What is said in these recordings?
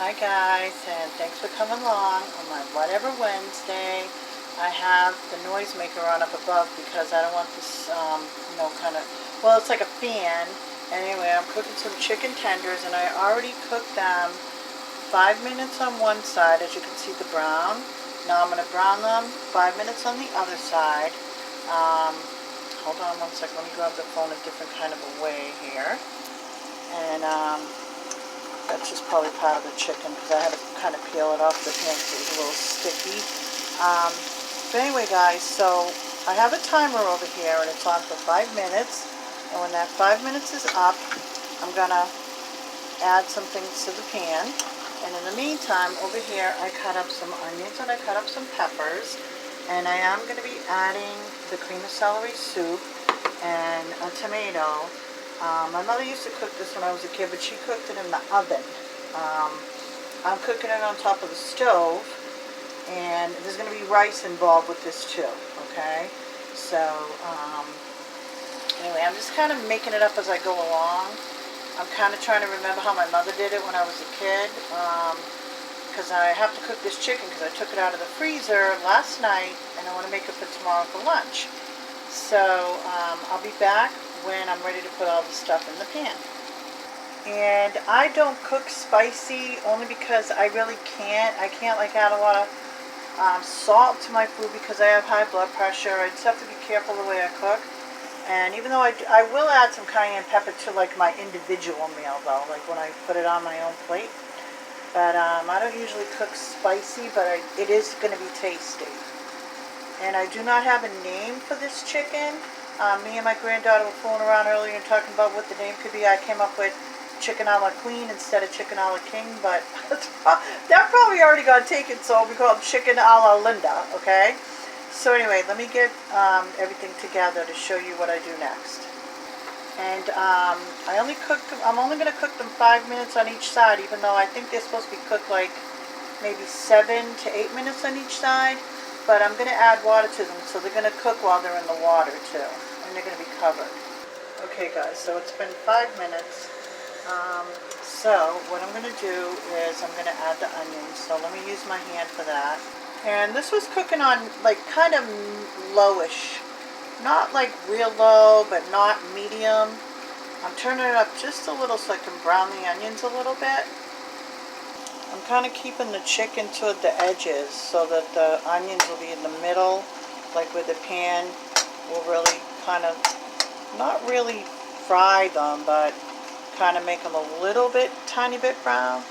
Hi guys, and thanks for coming along on my Whatever Wednesday. I have the noisemaker on up above because I don't want this, kind of, well, it's like a fan. Anyway, I'm cooking some chicken tenders, and I already cooked them 5 minutes on one side, as you can see the brown. Now I'm going to brown them 5 minutes on the other side. Hold on one second, let me grab the phone a different kind of a way here. And, that's just probably part of the chicken because I had to kind of peel it off the pan because it was a little sticky. But anyway, guys, so I have a timer over here and it's on for 5 minutes. And when that 5 minutes is up, I'm going to add some things to the pan. And in the meantime, over here, I cut up some onions and I cut up some peppers. And I am going to be adding the cream of celery soup and a tomato. My mother used to cook this when I was a kid, but she cooked it in the oven. I'm cooking it on top of the stove, and there's going to be rice involved with this too, okay? So, anyway, I'm just kind of making it up as I go along. I'm kind of trying to remember how my mother did it when I was a kid, because I have to cook this chicken because I took it out of the freezer last night, and I want to make it for tomorrow for lunch. So, I'll be back when I'm ready to put all the stuff in the pan. And I don't cook spicy only because I really can't. I can't like add a lot of salt to my food because I have high blood pressure. I just have to be careful the way I cook. And even though I will add some cayenne pepper to like my individual meal though, like when I put it on my own plate. But I don't usually cook spicy, but it is going to be tasty. And I do not have a name for this chicken. Me and my granddaughter were fooling around earlier and talking about what the name could be. I came up with chicken a la queen instead of chicken a la king, but that probably already got taken, so we call it chicken a la Linda, okay? So anyway, let me get everything together to show you what I do next. And I'm only going to cook them 5 minutes on each side, even though I think they're supposed to be cooked like maybe 7 to 8 minutes on each side. But I'm going to add water to them, so they're going to cook while they're in the water too, and they're going to be covered. Okay guys, so it's been 5 minutes. So what I'm going to do is I'm going to add the onions, so let me use my hand for that. And this was cooking on like kind of lowish, not like real low, but not medium. I'm turning it up just a little so I can brown the onions a little bit. I'm kind of keeping the chicken toward the edges so that the onions will be in the middle, like where the pan will really kind of, not really fry them, but kind of make them a little bit, tiny bit brown.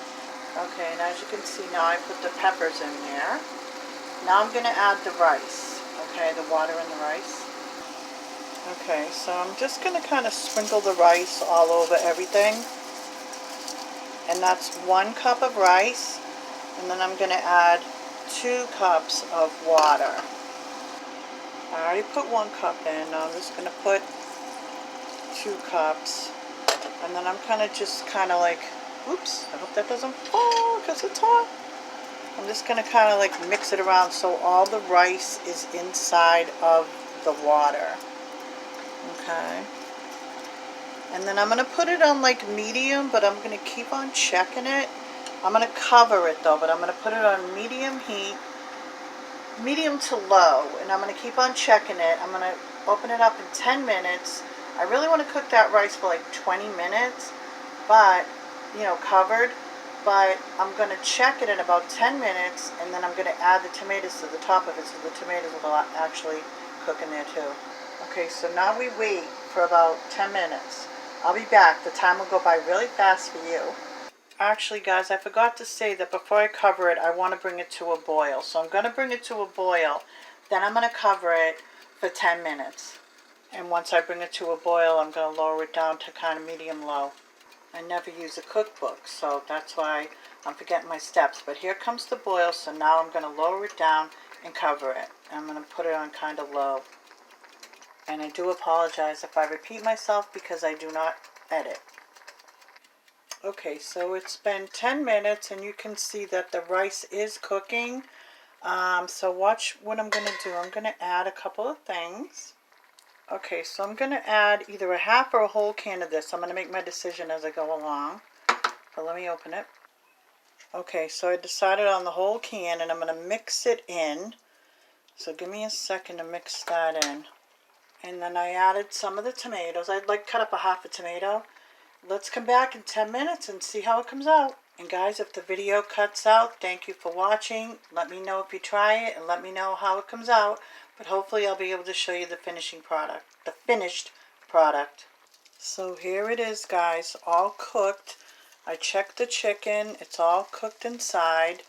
Okay, and as you can see now I put the peppers in there. Now I'm going to add the rice, okay, the water in the rice. Okay, so I'm just going to kind of sprinkle the rice all over everything. And that's 1 cup of rice, and then I'm going to add 2 cups of water. I already put 1 cup in, now I'm just going to put 2 cups, and then I'm kind of like, oops, I hope that doesn't fall because it's hot. I'm just going to kind of like mix it around so all the rice is inside of the water. Okay. And then I'm going to put it on like medium, but I'm going to keep on checking it. I'm going to cover it though, but I'm going to put it on medium heat, medium to low, and I'm going to keep on checking it. I'm going to open it up in 10 minutes. I really want to cook that rice for like 20 minutes, but, covered. But I'm going to check it in about 10 minutes, and then I'm going to add the tomatoes to the top of it, so the tomatoes will actually cook in there too. Okay, so now we wait for about 10 minutes. I'll be back. The time will go by really fast for you. Actually, guys, I forgot to say that before I cover it, I want to bring it to a boil. So I'm going to bring it to a boil. Then I'm going to cover it for 10 minutes. And once I bring it to a boil, I'm going to lower it down to kind of medium-low. I never use a cookbook, so that's why I'm forgetting my steps. But here comes the boil, so now I'm going to lower it down and cover it. I'm going to put it on kind of low. And I do apologize if I repeat myself because I do not edit. Okay, so it's been 10 minutes and you can see that the rice is cooking. So watch what I'm going to do. I'm going to add a couple of things. Okay, so I'm going to add either a half or a whole can of this. I'm going to make my decision as I go along. But let me open it. Okay, so I decided on the whole can, and I'm going to mix it in. So give me a second to mix that in. And then I added some of the tomatoes. I'd like cut up a half a tomato. Let's come back in 10 minutes and see how it comes out. And guys, if the video cuts out, thank you for watching. Let me know if you try it and let me know how it comes out. But hopefully I'll be able to show you the finishing product, the finished product. So here it is, guys, all cooked. I checked the chicken. It's all cooked inside.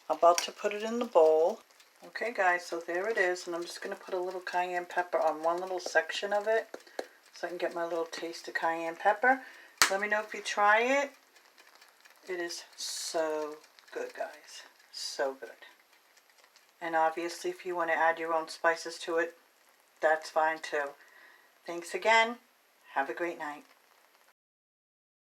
About to put it in the bowl. Okay, guys, so there it is. And I'm just going to put a little cayenne pepper on one little section of it so I can get my little taste of cayenne pepper. Let me know if you try it. It is so good, guys. So good. And obviously, if you want to add your own spices to it, that's fine too. Thanks again. Have a great night.